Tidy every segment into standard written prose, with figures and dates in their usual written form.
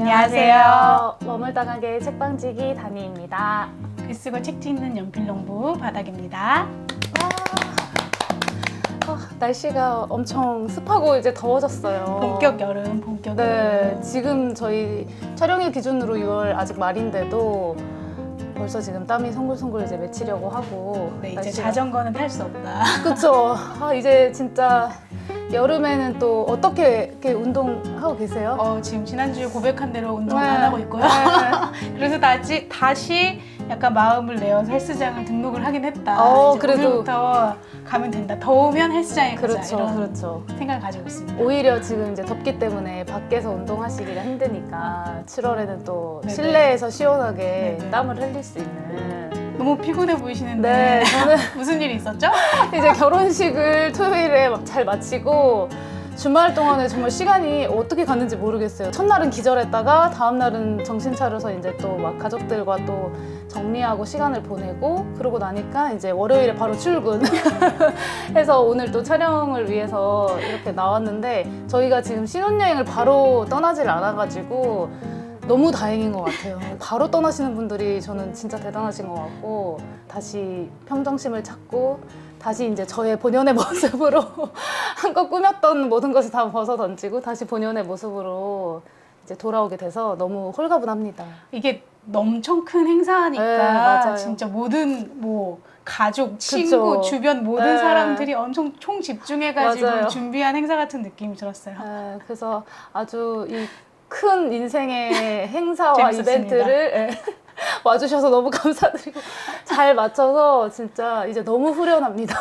안녕하세요. 머물다가게 책방지기 다니입니다. 글쓰고 책 찍는 연필농부 바닥입니다. 날씨가 엄청 습하고 이제 더워졌어요. 본격 여름, 본격 네, 여름. 지금 저희 촬영일 기준으로 6월 아직 말인데도 벌써 지금 땀이 송글송글 이제 맺히려고 하고. 네, 이제 자전거는 탈 수 없다. 그쵸. 이제 진짜 여름에는 또 어떻게 이렇게 운동하고 계세요? 지금 지난주에 고백한 대로 운동 네. 안 하고 있고요. 네. 그래서 다시 약간 마음을 내어서 헬스장을 등록을 하긴 했다. 이제 그래도 오늘부터 가면 된다. 더우면 헬스장에 가자. 그렇죠, 이런 그렇죠. 생각을 가지고 있습니다. 오히려 지금 이제 덥기 때문에 밖에서 운동하시기가 힘드니까 7월에는 또 네네. 실내에서 시원하게 네네. 땀을 흘릴 수 있는. 너무 피곤해 보이시는데 네, 저는 무슨 일이 있었죠? 이제 결혼식을 토요일에 잘 마치고 주말 동안에 정말 시간이 어떻게 갔는지 모르겠어요. 첫날은 기절했다가 다음날은 정신 차려서 이제 또 막 가족들과 또 정리하고 시간을 보내고 그러고 나니까 이제 월요일에 바로 출근 해서 오늘 또 촬영을 위해서 이렇게 나왔는데 저희가 지금 신혼여행을 바로 떠나질 않아가지고 너무 다행인 것 같아요. 바로 떠나시는 분들이 저는 진짜 대단하신 것 같고 다시 평정심을 찾고 다시 이제 저의 본연의 모습으로 한껏 꾸몄던 모든 것을 다 벗어 던지고 다시 본연의 모습으로 이제 돌아오게 돼서 너무 홀가분합니다. 이게 엄청 큰 행사니까 네, 맞아요. 진짜 모든 뭐 가족, 친구, 그쵸. 주변 모든 네. 사람들이 엄청 총 집중해가지고 맞아요. 준비한 행사 같은 느낌이 들었어요. 그래서 아주 이 큰 인생의 행사와 재밌었습니다. 이벤트를 와주셔서 너무 감사드리고 잘 맞춰서 진짜 이제 너무 후련합니다.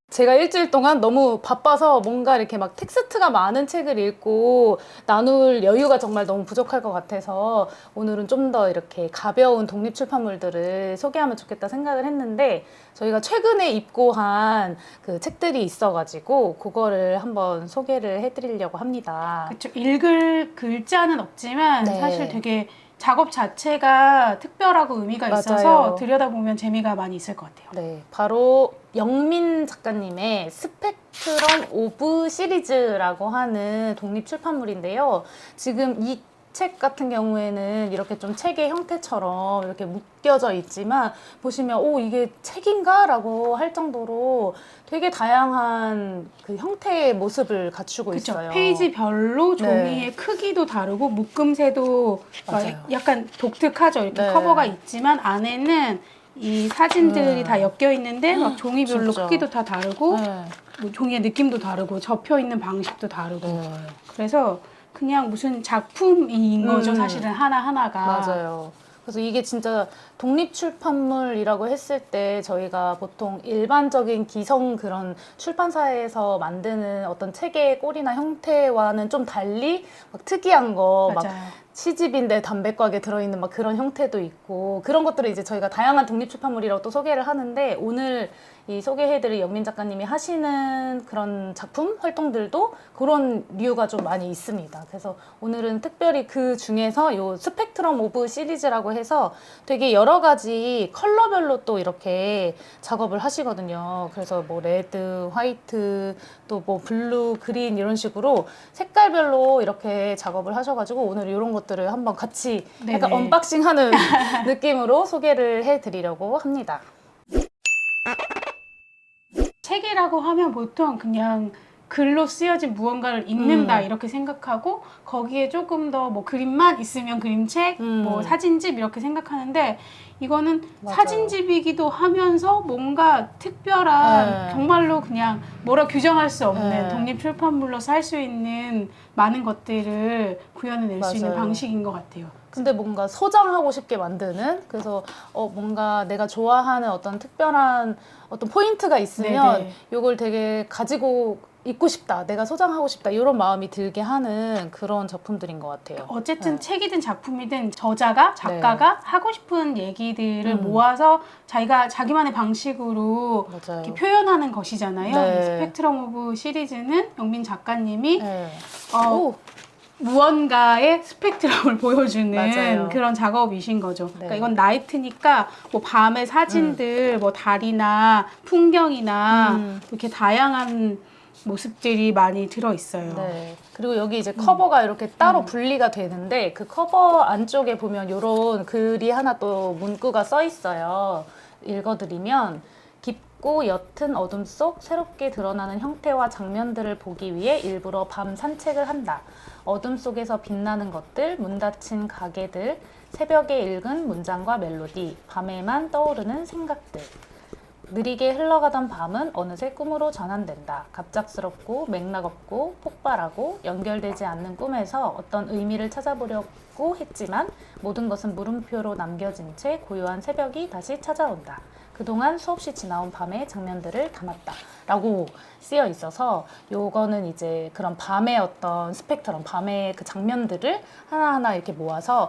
제가 일주일 동안 너무 바빠서 뭔가 이렇게 막 텍스트가 많은 책을 읽고 나눌 여유가 정말 너무 부족할 것 같아서 오늘은 좀 더 이렇게 가벼운 독립 출판물들을 소개하면 좋겠다 생각을 했는데 저희가 최근에 입고한 그 책들이 있어가지고 그거를 한번 소개를 해드리려고 합니다. 그렇죠. 읽을 글자는 없지만 네. 사실 되게 작업 자체가 특별하고 의미가 맞아요. 있어서 들여다보면 재미가 많이 있을 것 같아요. 네, 바로 영민 작가님의 스펙트럼 오브 시리즈라고 하는 독립 출판물인데요. 지금 이 책 같은 경우에는 이렇게 좀 책의 형태처럼 이렇게 묶여져 있지만 보시면 이게 책인가? 라고 할 정도로 되게 다양한 그 형태의 모습을 갖추고 그렇죠. 있어요. 페이지별로 종이의 네. 크기도 다르고 묶음새도 맞아요. 약간 독특하죠. 이렇게 네. 커버가 있지만 안에는 이 사진들이 다 엮여 있는데 막 종이별로 진짜. 크기도 다 다르고 네. 뭐 종이의 느낌도 다르고 접혀 있는 방식도 다르고 네. 그래서 그냥 무슨 작품인 거죠. 음. 사실은 하나하나가. 맞아요. 그래서 이게 진짜 독립 출판물이라고 했을 때 저희가 보통 일반적인 기성 그런 출판사에서 만드는 어떤 책의 꼴이나 형태와는 좀 달리 막 특이한 거, 막 맞아요. 시집인데 담백하게 들어있는 막 그런 형태도 있고 그런 것들을 이제 저희가 다양한 독립 출판물이라고 또 소개를 하는데 오늘 이 소개해드릴 영민 작가님이 하시는 그런 작품 활동들도 그런 류가 좀 많이 있습니다. 그래서 오늘은 특별히 그 중에서 이 스펙트럼 오브 시리즈라고 해서 되게 여러 가지 컬러별로 또 이렇게 작업을 하시거든요. 그래서 뭐 레드, 화이트, 또 뭐 블루, 그린 이런 식으로 색깔별로 이렇게 작업을 하셔가지고 오늘 이런 것들을 한번 같이 약간 네네. 언박싱하는 느낌으로 소개를 해드리려고 합니다. 책이라고 하면 보통 그냥 글로 쓰여진 무언가를 읽는다 이렇게 생각하고 거기에 조금 더 뭐 그림만 있으면 그림책, 뭐 사진집 이렇게 생각하는데 이거는 맞아요. 사진집이기도 하면서 뭔가 특별한 네. 정말로 그냥 뭐라 규정할 수 없는 네. 독립 출판물로서 할 수 있는 많은 것들을 구현해낼 수 있는 맞아요. 방식인 것 같아요. 근데 뭔가 소장하고 싶게 만드는 그래서 뭔가 내가 좋아하는 어떤 특별한 어떤 포인트가 있으면 네네. 이걸 되게 가지고 있고 싶다, 내가 소장하고 싶다 이런 마음이 들게 하는 그런 작품들인 것 같아요. 어쨌든 네. 책이든 작품이든 저자가 작가가 하고 싶은 얘기들을 모아서 자기만의 방식으로 맞아요. 이렇게 표현하는 것이잖아요. 네. 이 스펙트럼 오브 시리즈는 영민 작가님이 네. 어, 무언가의 스펙트럼을 보여주는 맞아요. 그런 작업이신 거죠. 네. 그러니까 이건 나이트니까 뭐 밤의 사진들, 뭐 달이나 풍경이나 이렇게 다양한 모습들이 많이 들어있어요. 네. 그리고 여기 이제 커버가 이렇게 따로 분리가 되는데 그 커버 안쪽에 보면 이런 글이 하나 또 문구가 써 있어요. 읽어드리면 깊고 옅은 어둠 속 새롭게 드러나는 형태와 장면들을 보기 위해 일부러 밤 산책을 한다. 어둠 속에서 빛나는 것들, 문 닫힌 가게들, 새벽에 읽은 문장과 멜로디, 밤에만 떠오르는 생각들. 느리게 흘러가던 밤은 어느새 꿈으로 전환된다. 갑작스럽고 맥락 없고 폭발하고 연결되지 않는 꿈에서 어떤 의미를 찾아보려고 했지만 모든 것은 물음표로 남겨진 채 고요한 새벽이 다시 찾아온다. 그동안 수없이 지나온 밤의 장면들을 담았다. 라고 쓰여 있어서 요거는 이제 그런 밤의 어떤 스펙트럼, 밤의 그 장면들을 하나하나 이렇게 모아서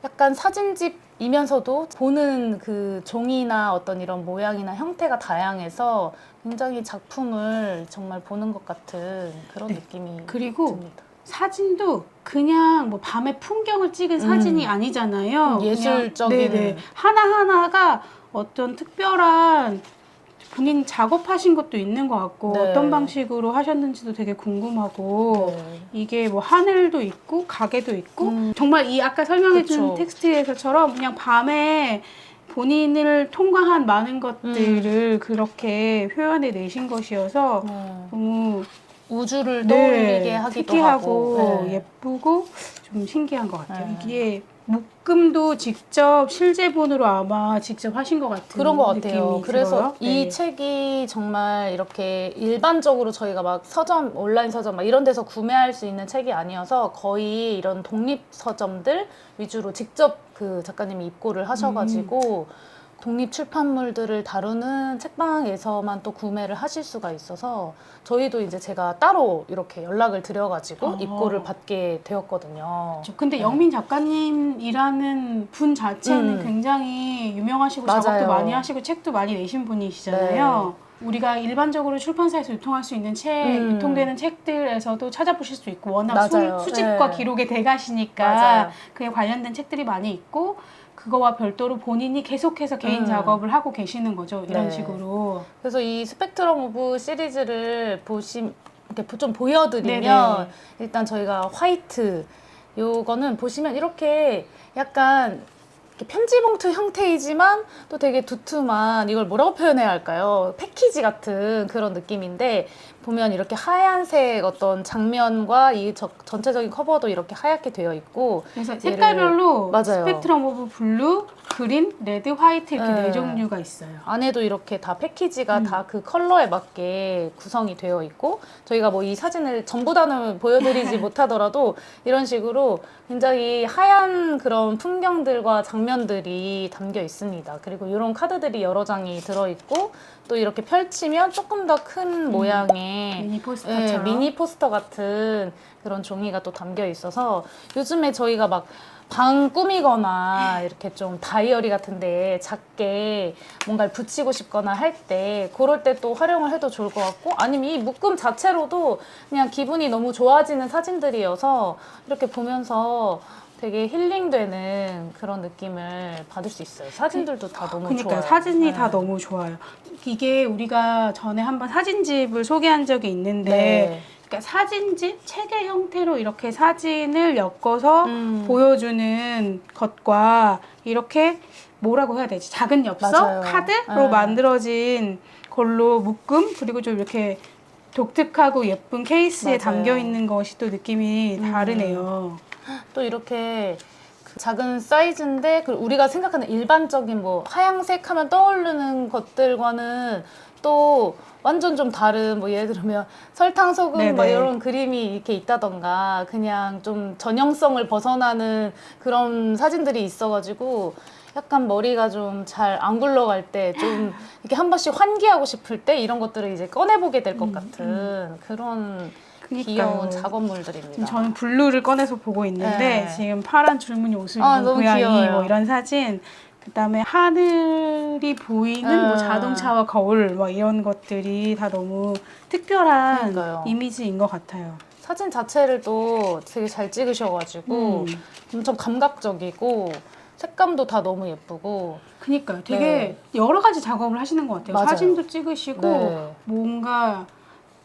약간 사진집이면서도 보는 그 종이나 어떤 이런 모양이나 형태가 다양해서 굉장히 작품을 정말 보는 것 같은 그런 느낌이 그리고 듭니다. 사진도 그냥 뭐 밤의 풍경을 찍은 사진이 아니잖아요. 예술적인. 네네. 하나하나가 어떤 특별한 본인 작업하신 것도 있는 것 같고 네. 어떤 방식으로 하셨는지도 되게 궁금하고 네. 이게 뭐 하늘도 있고 가게도 있고 정말 이 아까 설명해준 그쵸. 텍스트에서처럼 그냥 밤에 본인을 통과한 많은 것들을 그렇게 표현해 내신 것이어서 너무 우주를 떠올리게 네, 하기도 특이하고 하고. 네. 예쁘고 좀 신기한 것 같아요. 네. 이게 묶음도 직접 실제본으로 아마 직접 하신 것 같은 그런 것 같아요. 느낌이 그래서 들어요. 이 네. 책이 정말 이렇게 일반적으로 저희가 막 서점, 온라인 서점 막 이런 데서 구매할 수 있는 책이 아니어서 거의 이런 독립 서점들 위주로 직접 그 작가님이 입고를 하셔가지고 독립 출판물들을 다루는 책방에서만 또 구매를 하실 수가 있어서 저희도 이제 제가 따로 이렇게 연락을 드려가지고 입고를 받게 되었거든요. 근데 영민 작가님이라는 분 자체는 음. 굉장히 유명하시고 맞아요. 작업도 많이 하시고 책도 많이 내신 분이시잖아요. 우리가 일반적으로 출판사에서 유통할 수 있는 책, 유통되는 책들에서도 찾아보실 수 있고 워낙 맞아요. 수집과 네. 기록의 대가시니까 맞아요. 그에 관련된 책들이 많이 있고 그거와 별도로 본인이 계속해서 개인 작업을 하고 계시는 거죠. 이런 네. 식으로. 그래서 이 스펙트럼 오브 시리즈를 이렇게 좀 보여드리면 네네. 일단 저희가 화이트 요거는 보시면 이렇게 약간 이렇게 편지 봉투 형태이지만 또 되게 두툼한 이걸 뭐라고 표현해야 할까요? 패키지 같은 그런 느낌인데 보면 이렇게 하얀색 어떤 장면과 이 전체적인 커버도 이렇게 하얗게 되어 있고 그래서 색깔별로 맞아요. 스펙트럼 오브 블루, 그린, 레드, 화이트 이렇게 네. 네 종류가 있어요. 안에도 이렇게 다 패키지가 다 그 컬러에 맞게 구성이 되어 있고 저희가 뭐 이 사진을 전부 다는 보여드리지 못하더라도 이런 식으로 굉장히 하얀 그런 풍경들과 장면들이 담겨 있습니다. 그리고 이런 카드들이 여러 장이 들어있고 또 이렇게 펼치면 조금 더 큰 모양의 미니 포스터처럼. 미니 포스터 같은 그런 종이가 또 담겨 있어서 요즘에 저희가 막 방 꾸미거나 이렇게 좀 다이어리 같은데 작게 뭔가를 붙이고 싶거나 할 때 그럴 때 또 활용을 해도 좋을 것 같고 아니면 이 묶음 자체로도 그냥 기분이 너무 좋아지는 사진들이어서 이렇게 보면서 되게 힐링되는 그런 느낌을 받을 수 있어요. 사진들도 다 너무 그러니까 좋아요. 사진이 네. 다 너무 좋아요. 이게 우리가 전에 한번 사진집을 소개한 적이 있는데 네. 그러니까 사진집 책의 형태로 이렇게 사진을 엮어서 음. 보여주는 것과 이렇게 뭐라고 해야 되지? 작은 엽서, 맞아요. 카드로 네. 만들어진 걸로 묶음 그리고 좀 이렇게 독특하고 예쁜 케이스에 맞아요. 담겨 있는 것이 또 느낌이 다르네요. 또 이렇게 그 작은 사이즈인데 우리가 생각하는 일반적인 뭐 하양색 하면 떠오르는 것들과는 또 완전 좀 다른 뭐 예를 들면 설탕 소금 뭐 네네. 이런 그림이 이렇게 있다던가 그냥 좀 전형성을 벗어나는 그런 사진들이 있어가지고 약간 머리가 좀 잘 안 굴러갈 때 좀 이렇게 한 번씩 환기하고 싶을 때 이런 것들을 이제 꺼내보게 될 것 같은 그런 그러니까요. 귀여운 작업물들입니다. 지금 저는 블루를 꺼내서 보고 있는데 네. 지금 파란 줄무늬 옷을 아, 입은 너무 고양이 귀여워요. 뭐 이런 사진 그다음에 하늘이 보이는 뭐 자동차와 거울 뭐 이런 것들이 다 너무 특별한 그러니까요. 이미지인 것 같아요. 사진 자체를 또 되게 잘 찍으셔가지고 엄청 감각적이고 색감도 다 너무 예쁘고 그니까요. 되게 여러 가지 작업을 하시는 것 같아요. 맞아요. 사진도 찍으시고 네. 뭔가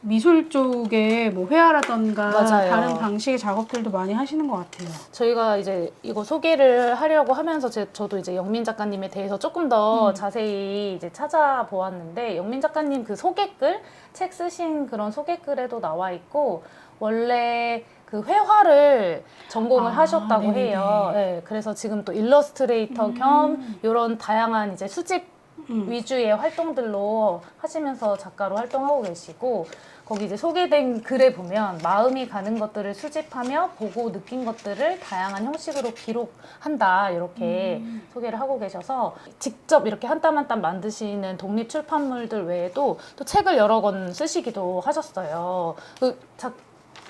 미술 쪽에 뭐 회화라던가 맞아요. 다른 방식의 작업들도 많이 하시는 것 같아요. 저희가 이제 이거 소개를 하려고 하면서 저도 이제 영민 작가님에 대해서 조금 더 자세히 이제 찾아보았는데, 영민 작가님 그 소개글, 책 쓰신 그런 소개글에도 나와 있고, 원래 그 회화를 전공을 하셨다고 네네네. 해요. 네, 그래서 지금 또 일러스트레이터 겸 이런 다양한 이제 수집 위주의 활동들로 하시면서 작가로 활동하고 계시고, 거기 이제 소개된 글에 보면 마음이 가는 것들을 수집하며 보고 느낀 것들을 다양한 형식으로 기록한다, 이렇게 소개를 하고 계셔서 직접 이렇게 한 땀 한 땀 만드시는 독립 출판물들 외에도 또 책을 여러 권 쓰시기도 하셨어요.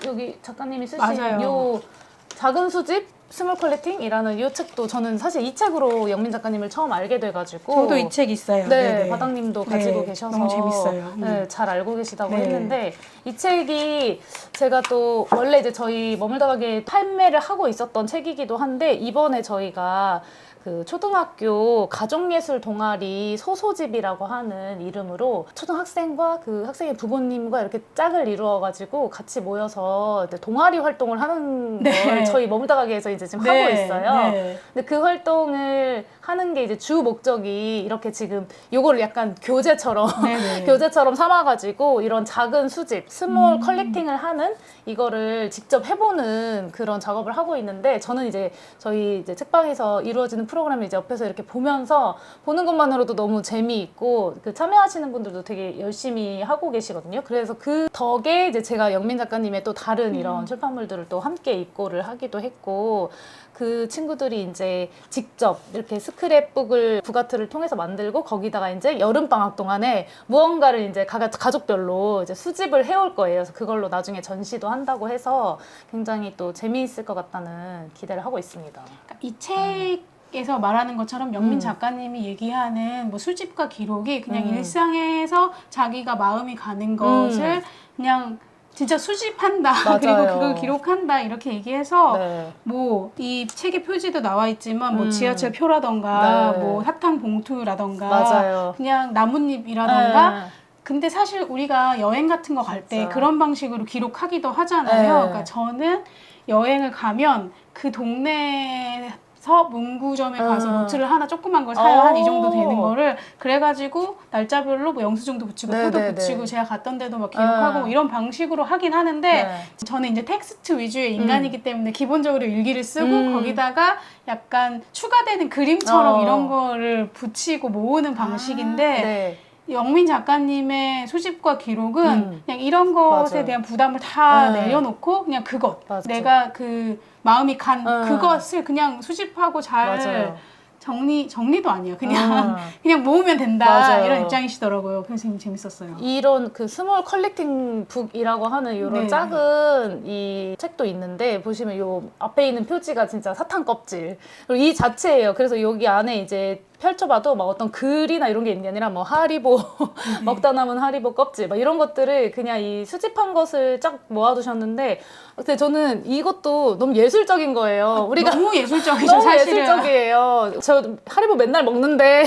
여기 작가님이 쓰신 맞아요. 요 작은 수집 스몰 컬렉팅이라는 이 책도 저는 사실 이 책으로 영민 작가님을 처음 알게 돼가지고, 저도 이 책 있어요. 네, 네네. 바닥님도 가지고 네, 계셔서 너무 재밌어요. 네, 잘 알고 계시다고 네. 했는데, 이 책이 제가 또 원래 이제 저희 머물다 가게 판매를 하고 있었던 책이기도 한데, 이번에 저희가 그 초등학교 가족예술 동아리 소소집이라고 하는 이름으로 초등학생과 그 학생의 부모님과 이렇게 짝을 이루어가지고 같이 모여서 이제 동아리 활동을 하는 네. 걸 저희 머물다 가게에서 이제 지금 네, 하고 있어요. 네. 근데 그 활동을 하는 게 이제 주 목적이 이렇게 지금 요거를 약간 교재처럼 네네. 교재처럼 삼아가지고 이런 작은 수집, 스몰 컬렉팅을 하는 이거를 직접 해보는 그런 작업을 하고 있는데, 저는 이제 저희 이제 책방에서 이루어지는 프로그램을 이제 옆에서 이렇게 보면서 보는 것만으로도 너무 재미있고, 그 참여하시는 분들도 되게 열심히 하고 계시거든요. 그래서 그 덕에 이제 제가 영민 작가님의 또 다른 이런 출판물들을 또 함께 입고를 하기도 했고, 그 친구들이 이제 직접 이렇게 스크랩북을 부가트를 통해서 만들고, 거기다가 이제 여름방학 동안에 무언가를 이제 가족별로 이제 수집을 해올 거예요. 그래서 그걸로 나중에 전시도 한다고 해서 굉장히 또 재미있을 것 같다는 기대를 하고 있습니다. 이 책에서 말하는 것처럼 영민 작가님이 얘기하는 뭐 수집과 기록이 그냥 일상에서 자기가 마음이 가는 것을 그냥 진짜 수집한다. 맞아요. 그리고 그걸 기록한다. 이렇게 얘기해서 네. 뭐 이 책의 표지도 나와 있지만 뭐 지하철 표라던가 네. 뭐 사탕 봉투라던가 맞아요. 그냥 나뭇잎이라던가 네. 근데 사실 우리가 여행 같은 거 갈 때 진짜. 그런 방식으로 기록하기도 하잖아요. 네. 그러니까 저는 여행을 가면 그 동네에서 문구점에 가서 노트를 하나 조그만 걸 사요. 한 이 정도 되는 거를. 그래가지고 날짜별로 뭐 영수증도 붙이고 표도 네네네. 붙이고 제가 갔던 데도 막 기록하고 뭐 이런 방식으로 하긴 하는데 네. 저는 이제 텍스트 위주의 인간이기 때문에 기본적으로 일기를 쓰고 거기다가 약간 추가되는 그림처럼 이런 거를 붙이고 모으는 방식인데 네. 영민 작가님의 수집과 기록은 그냥 이런 것에 맞아요. 대한 부담을 다 네. 내려놓고 그냥 그것 맞아. 내가 그 마음이 간 그것을 그냥 수집하고 잘 맞아요. 정리도 아니야 그냥 그냥 모으면 된다 맞아요. 이런 입장이시더라고요. 그래서 재밌었어요. 이런 그 스몰 컬렉팅 북이라고 하는 이런 네. 작은 이 책도 있는데, 보시면 요 앞에 있는 표지가 진짜 사탕 껍질, 그리고 이 자체예요. 그래서 여기 안에 이제 펼쳐봐도 막 어떤 글이나 이런 게 있는 게 아니라 뭐 하리보 먹다 남은 하리보 껍질 막 이런 것들을 그냥 이 수집한 것을 쫙 모아두셨는데, 근데 저는 이것도 너무 예술적인 거예요. 우리가 너무 예술적이죠 너무 사실은. 예술적이에요. 저 하리보 맨날 먹는데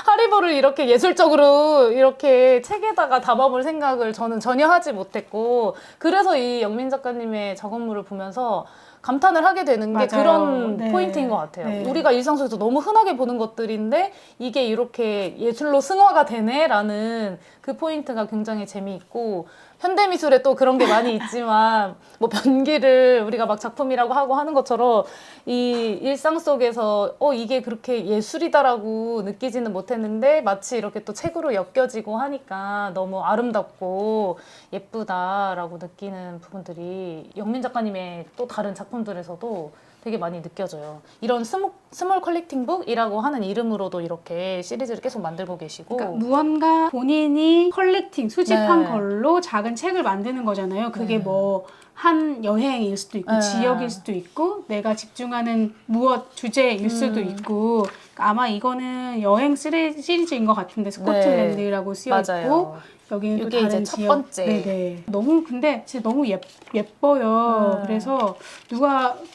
하리보를 이렇게 예술적으로 이렇게 책에다가 담아볼 생각을 저는 전혀 하지 못했고, 그래서 이 영민 작가님의 작업물을 보면서 감탄을 하게 되는 게 맞아요. 그런 네. 포인트인 것 같아요. 네. 우리가 일상 속에서 너무 흔하게 보는 것들인데 이게 이렇게 예술로 승화가 되네라는 그 포인트가 굉장히 재미있고, 현대미술에 또 그런 게 많이 있지만 뭐 변기를 우리가 막 작품이라고 하고 하는 것처럼 이 일상 속에서 이게 그렇게 예술이다라고 느끼지는 못했는데 마치 이렇게 또 책으로 엮여지고 하니까 너무 아름답고 예쁘다라고 느끼는 부분들이 영민 작가님의 또 다른 작품들에서도 되게 많이 느껴져요. 이런 스몰 컬렉팅북이라고 하는 이름으로도 이렇게 시리즈를 계속 만들고 계시고, 그러니까 무언가 본인이 컬렉팅, 수집한 네. 걸로 작은 책을 만드는 거잖아요. 그게 뭐 한 여행일 수도 있고 네. 지역일 수도 있고 내가 집중하는 무엇 주제일 수도 있고 그러니까 아마 이거는 여행 시리즈인 것 같은데 스코틀랜드라고 쓰여 있고 맞아요. 여기는 또 이게 다른 이제 첫 지역. 번째. 네네. 너무 근데 진짜 너무 예뻐요. 그래서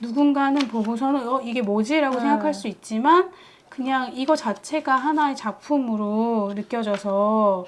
누군가는 보고서는 이게 뭐지라고 생각할 수 있지만 그냥 이거 자체가 하나의 작품으로 느껴져서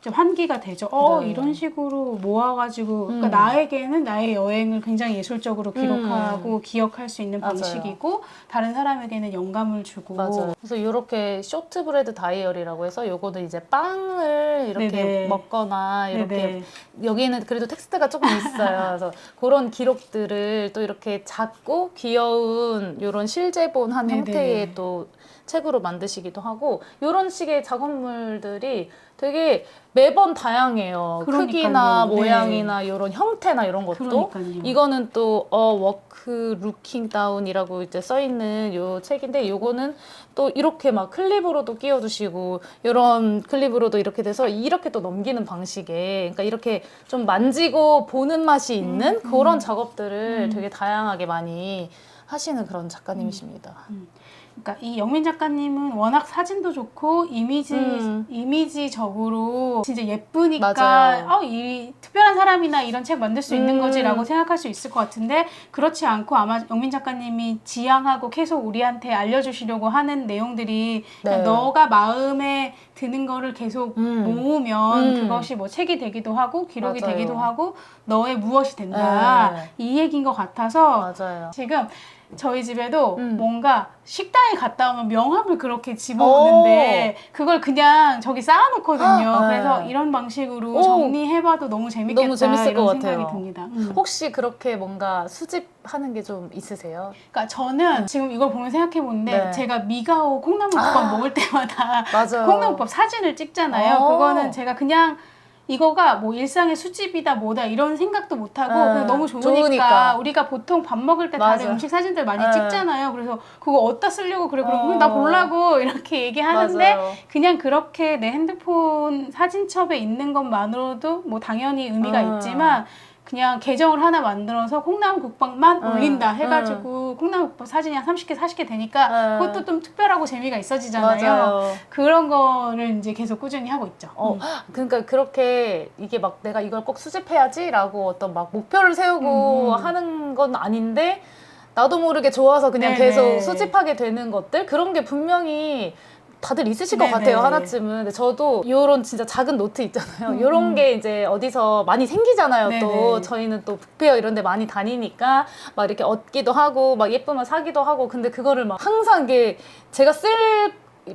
좀 환기가 되죠. 네. 이런 식으로 모아가지고 그러니까 나에게는 나의 여행을 굉장히 예술적으로 기록하고 기억할 수 있는 맞아요. 방식이고 다른 사람에게는 영감을 주고 맞아요. 그래서 이렇게 쇼트브레드 다이어리라고 해서 요거는 이제 빵을 이렇게 네네. 먹거나 이렇게 네네. 여기는 그래도 텍스트가 조금 있어요. 그래서 그런 기록들을 또 이렇게 작고 귀여운 이런 실제본한 네네. 형태의 또 책으로 만드시기도 하고 이런 식의 작업물들이 되게 매번 다양해요. 그러니까요. 크기나 네. 모양이나 이런 형태나 이런 것도. 그러니까요. 이거는 또 워크 루킹 다운이라고 이제 써 있는 요 책인데 요거는 또 이렇게 막 클립으로도 끼워주시고 이런 클립으로도 이렇게 돼서 이렇게 또 넘기는 방식에 그러니까 이렇게 좀 만지고 보는 맛이 있는 그런 작업들을 되게 다양하게 많이 하시는 그런 작가님이십니다. 그러니까 이 영민 작가님은 워낙 사진도 좋고 이미지적으로 진짜 예쁘니까 맞아요. 이 특별한 사람이나 이런 책 만들 수 있는 거지라고 생각할 수 있을 것 같은데 그렇지 않고 아마 영민 작가님이 지향하고 계속 우리한테 알려주시려고 하는 내용들이 그냥 네. 너가 마음에 드는 거를 계속 모으면 그것이 뭐 책이 되기도 하고 기록이 맞아요. 되기도 하고 너의 무엇이 된다 네. 이 얘기인 것 같아서 맞아요. 지금 저희 집에도 뭔가 식당에 갔다 오면 명함을 그렇게 집어오는데 그걸 그냥 저기 쌓아놓거든요. 네. 그래서 이런 방식으로 오. 정리해봐도 너무 재밌겠다 너무 재밌을 이런 것 생각이 같아요. 듭니다. 혹시 그렇게 뭔가 수집하는 게 좀 있으세요? 그러니까 저는 지금 이걸 보면 생각해보는데 네. 제가 미가오 콩나물국밥 먹을 때마다 맞아요. 콩나물국밥 사진을 찍잖아요. 그거는 제가 그냥 이거가 뭐 일상의 수집이다 뭐다 이런 생각도 못하고 그냥 너무 좋으니까 우리가 보통 밥 먹을 때 다른 맞아. 음식 사진들 많이 네. 찍잖아요. 그래서 그거 어디다 쓰려고 그래. 그럼 나 보려고 이렇게 얘기하는데 맞아요. 그냥 그렇게 내 핸드폰 사진첩에 있는 것만으로도 뭐 당연히 의미가 있지만 그냥 계정을 하나 만들어서 콩나물국밥만 올린다 해가지고 콩나물국밥 사진이 한 30개, 40개 되니까 그것도 좀 특별하고 재미가 있어지잖아요. 맞아요. 그런 거를 이제 계속 꾸준히 하고 있죠. 그러니까 그렇게 이게 막 내가 이걸 꼭 수집해야지라고 어떤 막 목표를 세우고 하는 건 아닌데 나도 모르게 좋아서 그냥 네네. 계속 수집하게 되는 것들 그런 게 분명히 다들 있으실 것 네네. 같아요, 하나쯤은. 근데 저도 요런 진짜 작은 노트 있잖아요. 요런 게 이제 어디서 많이 생기잖아요, 네네. 또. 저희는 또 북페어 이런 데 많이 다니니까 막 이렇게 얻기도 하고 막 예쁘면 사기도 하고 근데 그거를 막 항상 이게 제가 쓸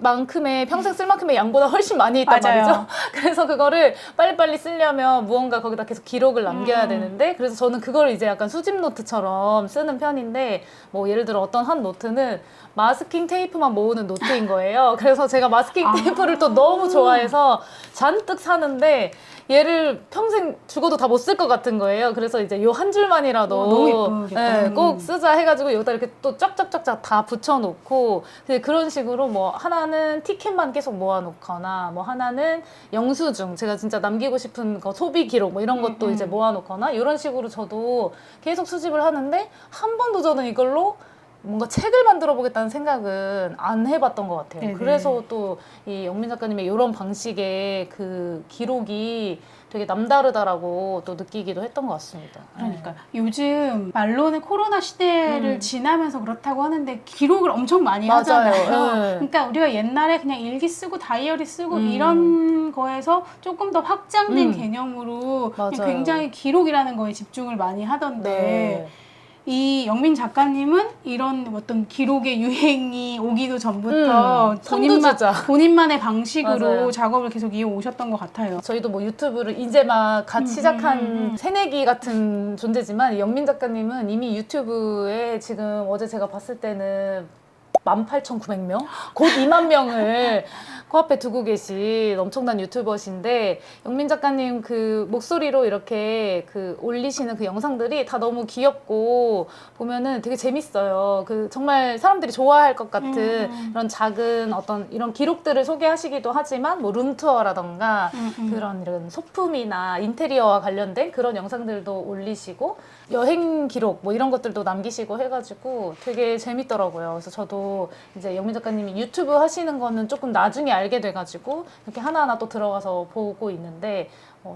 만큼의 평생 쓸 만큼의 양보다 훨씬 많이 있단 맞아요. 말이죠. 그래서 그거를 빨리빨리 쓰려면 무언가 거기다 계속 기록을 남겨야 되는데 그래서 저는 그걸 이제 약간 수집 노트처럼 쓰는 편인데 뭐 예를 들어 어떤 한 노트는 마스킹 테이프만 모으는 노트인 거예요. 그래서 제가 마스킹 테이프를 또 너무 좋아해서 잔뜩 사는데 얘를 평생 죽어도 다 못 쓸 것 같은 거예요. 그래서 이제 요 한 줄만이라도 너무 예쁘겠다. 네, 꼭 쓰자 해가지고 여기다 이렇게 또 쫙쫙쫙쫙 다 붙여놓고 그런 식으로 뭐 하나는 티켓만 계속 모아놓거나 뭐 하나는 영수증 제가 진짜 남기고 싶은 거 소비 기록 뭐 이런 것도 이제 모아놓거나 이런 식으로 저도 계속 수집을 하는데 한 번도 저는 이걸로 뭔가 책을 만들어 보겠다는 생각은 안 해봤던 것 같아요. 네네. 그래서 또 이 영민 작가님의 이런 방식의 그 기록이 되게 남다르다라고 또 느끼기도 했던 것 같습니다. 그러니까 요즘 말로는 코로나 시대를 지나면서 그렇다고 하는데 기록을 엄청 많이 맞아요. 하잖아요. 네. 그러니까 우리가 옛날에 그냥 일기 쓰고 다이어리 쓰고 이런 거에서 조금 더 확장된 개념으로 그냥 맞아요. 굉장히 기록이라는 거에 집중을 많이 하던데 네. 이 영민 작가님은 이런 어떤 기록의 유행이 오기도 전부터 선두주자. 본인만의 방식으로 맞아요. 작업을 계속 이어 오셨던 것 같아요. 저희도 뭐 유튜브를 이제 막 갓 시작한 새내기 같은 존재지만 영민 작가님은 이미 유튜브에 지금 어제 제가 봤을 때는 18,900명? 곧 2만 명을 코앞에 두고 계신 엄청난 유튜버신데 영민 작가님 그 목소리로 이렇게 그 올리시는 그 영상들이 다 너무 귀엽고 보면은 되게 재밌어요. 그 정말 사람들이 좋아할 것 같은 이런 작은 어떤 이런 기록들을 소개하시기도 하지만 뭐 룸투어라던가 그런 이런 소품이나 인테리어와 관련된 그런 영상들도 올리시고 여행 기록 뭐 이런 것들도 남기시고 해가지고 되게 재밌더라고요. 그래서 저도 이제 영민 작가님이 유튜브 하시는 거는 조금 나중에 알게 돼가지고 이렇게 하나하나 또 들어가서 보고 있는데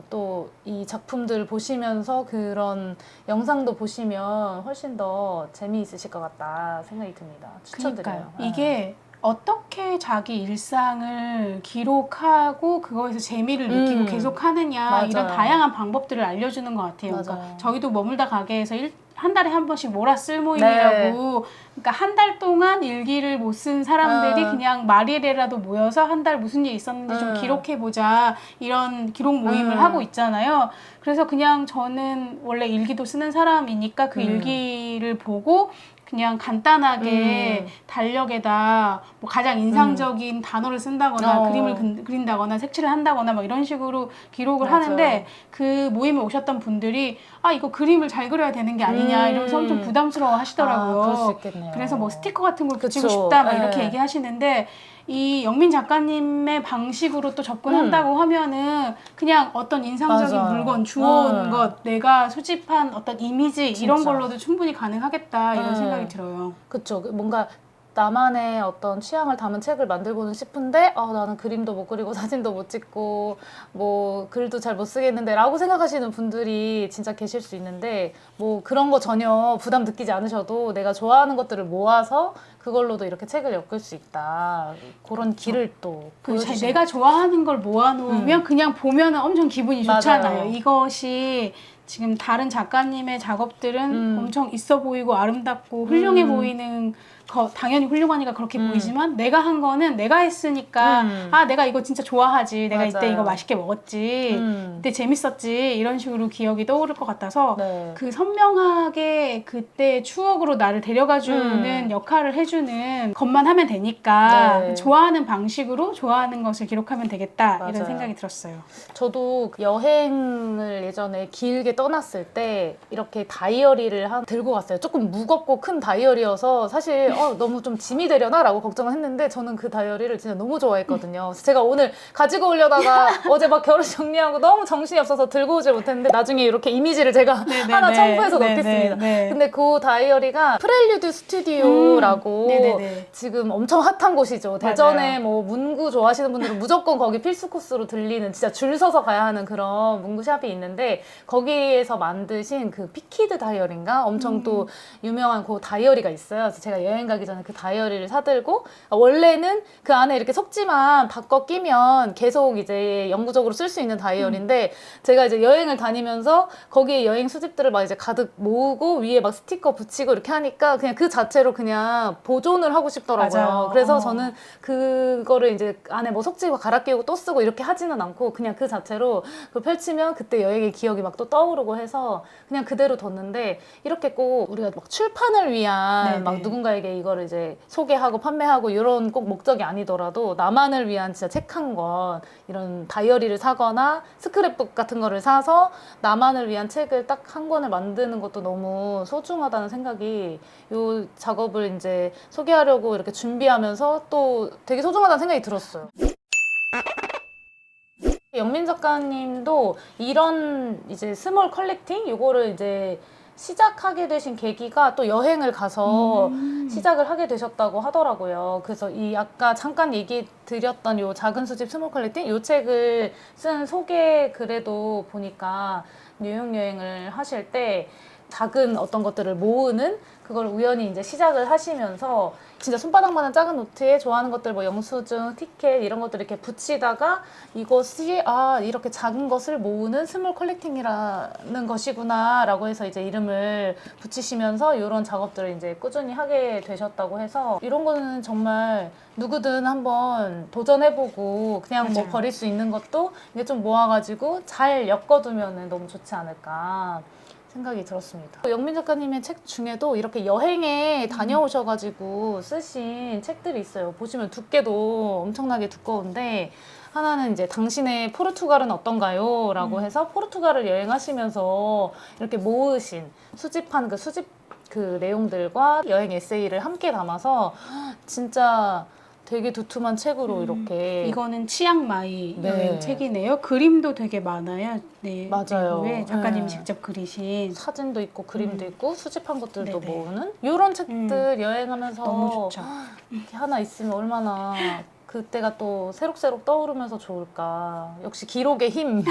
또 이 작품들 보시면서 그런 영상도 보시면 훨씬 더 재미있으실 것 같다 생각이 듭니다. 추천드려요. 그러니까요. 이게 어떻게 자기 일상을 기록하고 그거에서 재미를 느끼고 계속 하느냐 맞아요. 이런 다양한 방법들을 알려주는 것 같아요. 그러니까 맞아요. 저희도 머물다 가게에서 한 달에 한 번씩 몰아쓸 모임이라고 그러니까 한 달 동안 일기를 못 쓴 사람들이 그냥 말일에라도 모여서 한 달 무슨 일 있었는지 좀 기록해보자 이런 기록 모임을 하고 있잖아요. 그래서 그냥 저는 원래 일기도 쓰는 사람이니까 그 일기를 보고 그냥 간단하게 달력에다 뭐 가장 인상적인 단어를 쓴다거나 그림을 그린다거나 색칠을 한다거나 막 이런 식으로 기록을 맞아요. 하는데 그 모임에 오셨던 분들이 아 이거 그림을 잘 그려야 되는 게 아니냐 이러면서 엄청 부담스러워 하시더라고요. 그럴 수 있겠네요. 그래서 뭐 스티커 같은 걸 붙이고 그쵸. 싶다 막 이렇게 네. 얘기하시는데 이 영민 작가님의 방식으로 또 접근한다고 하면은 그냥 어떤 인상적인 맞아요. 물건, 주워온 것, 내가 수집한 어떤 이미지 이런 진짜. 걸로도 충분히 가능하겠다 이런 네. 생각이 들어요. 그쵸. 뭔가 나만의 어떤 취향을 담은 책을 만들고는 싶은데 나는 그림도 못 그리고 사진도 못 찍고 뭐 글도 잘 못 쓰겠는데 라고 생각하시는 분들이 진짜 계실 수 있는데 뭐 그런 거 전혀 부담 느끼지 않으셔도 내가 좋아하는 것들을 모아서 그걸로도 이렇게 책을 엮을 수 있다. 그런 길을 또 보여주시는 내가 좋아하는 걸 모아놓으면 그냥 보면은 엄청 기분이 맞아요. 좋잖아요. 이것이 지금 다른 작가님의 작업들은 엄청 있어 보이고 아름답고 훌륭해 보이는 당연히 훌륭하니까 그렇게 보이지만 내가 한 거는 내가 했으니까 아 내가 이거 진짜 좋아하지 내가 이때 맞아요. 이거 맛있게 먹었지 그때 재밌었지 이런 식으로 기억이 떠오를 것 같아서 네. 그 선명하게 그때 추억으로 나를 데려가주는 역할을 해주는 것만 하면 되니까 네. 좋아하는 방식으로 좋아하는 것을 기록하면 되겠다 맞아요. 이런 생각이 들었어요. 저도 여행을 예전에 길게 떠났을 때 이렇게 다이어리를 들고 갔어요. 조금 무겁고 큰 다이어리여서 사실 너무 좀 짐이 되려나? 라고 걱정을 했는데 저는 그 다이어리를 진짜 너무 좋아했거든요. 그래서 제가 오늘 가지고 오려다가 어제 막 겨울 정리하고 너무 정신이 없어서 들고 오질 못했는데 나중에 이렇게 이미지를 제가 하나 첨부해서 넣겠습니다. 근데 그 다이어리가 프렐류드 스튜디오라고 지금 엄청 핫한 곳이죠. 대전에 뭐 문구 좋아하시는 분들은 무조건 거기 필수 코스로 들리는 진짜 줄 서서 가야 하는 그런 문구샵이 있는데 거기에서 만드신 그 피키드 다이어리인가? 엄청 또 유명한 그 다이어리가 있어요. 그래서 제가 여행 가기 전에 그 다이어리를 사들고 원래는 그 안에 이렇게 속지만 바꿔 끼면 계속 이제 영구적으로 쓸 수 있는 다이어리인데 제가 이제 여행을 다니면서 거기에 여행 수집들을 막 이제 가득 모으고 위에 막 스티커 붙이고 이렇게 하니까 그냥 그 자체로 그냥 보존을 하고 싶더라고요. 맞아요. 그래서 저는 그거를 이제 안에 뭐 속지고 갈아 끼우고 또 쓰고 이렇게 하지는 않고 그냥 그 자체로 그걸 펼치면 그때 여행의 기억이 막 또 떠오르고 해서 그냥 그대로 뒀는데 이렇게 꼭 우리가 막 출판을 위한 막 누군가에게 이거를 이제 소개하고 판매하고 이런 꼭 목적이 아니더라도 나만을 위한 진짜 책 한 권 이런 다이어리를 사거나 스크랩북 같은 거를 사서 나만을 위한 책을 딱 한 권을 만드는 것도 너무 소중하다는 생각이 이 작업을 이제 소개하려고 이렇게 준비하면서 또 되게 소중하다는 생각이 들었어요. 영민 작가님도 이런 이제 스몰 컬렉팅 요거를 이제 시작하게 되신 계기가 또 여행을 가서 시작을 하게 되셨다고 하더라고요. 그래서 이 아까 잠깐 얘기 드렸던 요 작은 수집 스몰 컬렉팅 요 책을 쓴 소개 글에도 보니까 뉴욕 여행을 하실 때 작은 어떤 것들을 모으는 그걸 우연히 이제 시작을 하시면서 진짜 손바닥만한 작은 노트에 좋아하는 것들 뭐 영수증, 티켓 이런 것들 이렇게 붙이다가 이것이 이렇게 작은 것을 모으는 스몰 컬렉팅이라는 것이구나 라고 해서 이제 이름을 붙이시면서 이런 작업들을 이제 꾸준히 하게 되셨다고 해서 이런 거는 정말 누구든 한번 도전해보고 그냥 뭐 버릴 수 있는 것도 이제 좀 모아가지고 잘 엮어두면 너무 좋지 않을까 생각이 들었습니다. 영민 작가님의 책 중에도 이렇게 여행에 다녀오셔가지고 쓰신 책들이 있어요. 보시면 두께도 엄청나게 두꺼운데 하나는 이제 당신의 포르투갈은 어떤가요? 라고 해서 포르투갈을 여행하시면서 이렇게 모으신 수집한 그 수집 그 내용들과 여행 에세이를 함께 담아서 진짜 되게 두툼한 책으로 이렇게 이거는 치앙마이 여행 책이네요. 그림도 되게 많아요. 네, 맞아요. 네, 작가님이 직접 그리신 사진도 있고 그림도 있고 수집한 것들도 네네. 모으는 이런 책들 여행하면서 너무 좋죠. 이렇게 하나 있으면 얼마나 그때가 또 새록새록 떠오르면서 좋을까. 역시 기록의 힘,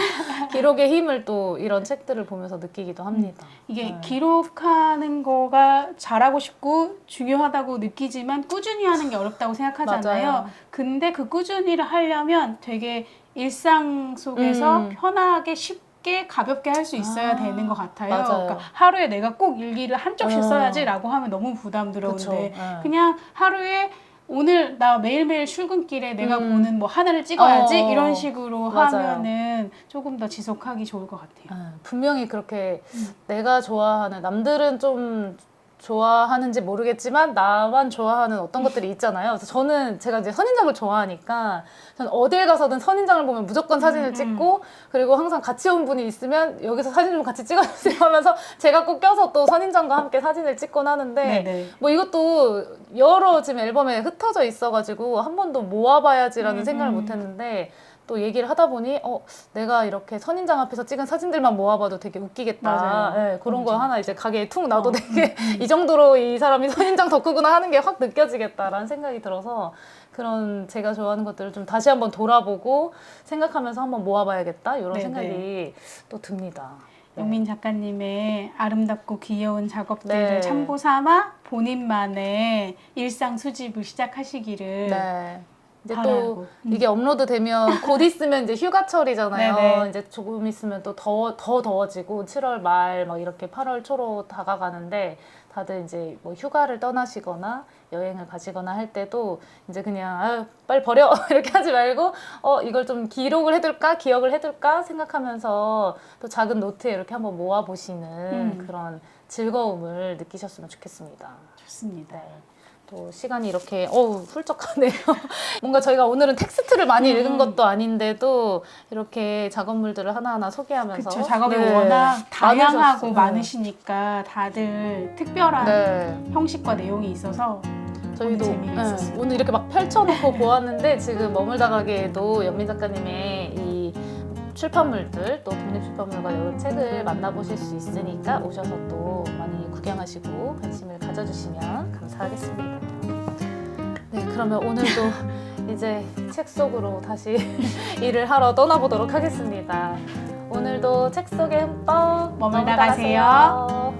기록의 힘을 또 이런 책들을 보면서 느끼기도 합니다. 이게 기록하는 거가 잘하고 싶고 중요하다고 느끼지만 꾸준히 하는 게 어렵다고 생각하잖아요. 맞아요. 근데 그 꾸준히를 하려면 되게 일상 속에서 편하게 쉽게 가볍게 할 수 있어야 되는 것 같아요. 맞아요. 그러니까 하루에 내가 꼭 일기를 한 쪽씩 써야지라고 하면 너무 그쵸. 부담스러운데 그냥 하루에 오늘 나 매일매일 출근길에 내가 보는 뭐 하나를 찍어야지 이런 식으로 맞아요. 하면은 조금 더 지속하기 좋을 것 같아요. 분명히 그렇게 내가 좋아하는, 남들은 좀 좋아하는지 모르겠지만 나만 좋아하는 어떤 것들이 있잖아요. 그래서 저는 제가 이제 선인장을 좋아하니까 저는 어딜 가서든 선인장을 보면 무조건 사진을 찍고, 그리고 항상 같이 온 분이 있으면 여기서 사진 좀 같이 찍어주세요 하면서 제가 꼭 껴서 또 선인장과 함께 사진을 찍곤 하는데 네네. 뭐 이것도 여러 지금 앨범에 흩어져 있어가지고 한 번도 모아봐야지라는 생각을 못했는데, 또 얘기를 하다 보니 내가 이렇게 선인장 앞에서 찍은 사진들만 모아봐도 되게 웃기겠다. 맞아요. 네, 그런 거 하나 이제 가게에 툭 놔도 되게 이 정도로 이 사람이 선인장 덕후구나 하는 게 확 느껴지겠다라는 생각이 들어서, 그런 제가 좋아하는 것들을 좀 다시 한번 돌아보고 생각하면서 한번 모아봐야겠다 이런 생각이 또 듭니다. 영민 작가님의 아름답고 귀여운 작업들을 네. 참고 삼아 본인만의 일상 수집을 시작하시기를 네. 이제 또 바라고. 이게 업로드 되면 곧 있으면 이제 휴가철이잖아요. 네네. 이제 조금 있으면 또 더 더워지고 7월 말 막 이렇게 8월 초로 다가가는데, 다들 이제 뭐 휴가를 떠나시거나 여행을 가시거나 할 때도 이제 그냥 아유, 빨리 버려 이렇게 하지 말고 이걸 좀 기록을 해둘까, 기억을 해둘까 생각하면서 또 작은 노트에 이렇게 한번 모아 보시는 그런 즐거움을 느끼셨으면 좋겠습니다. 좋습니다. 네. 또 시간이 이렇게 훌쩍 가네요. 뭔가 저희가 오늘은 텍스트를 많이 읽은 것도 아닌데도 이렇게 작업물들을 하나하나 소개하면서 그쵸, 작업이 네. 워낙 다양하고 많으셨어요. 많으시니까 다들 특별한 네. 형식과 내용이 있어서 저희도 재미가 있었어요. 오늘 이렇게 막 펼쳐놓고 보았는데 지금 머물다 가게에도 연민 작가님의 이 출판물들, 또 독립출판물과 이런 책을 만나보실 수 있으니까 오셔서 또 많이 구경하시고 관심을 가져주시면 감사하겠습니다. 네, 그러면 오늘도 이제 책 속으로 다시 일을 하러 떠나보도록 하겠습니다. 오늘도 책 속에 흠뻑 머물다 머물다 가세요. 가세요.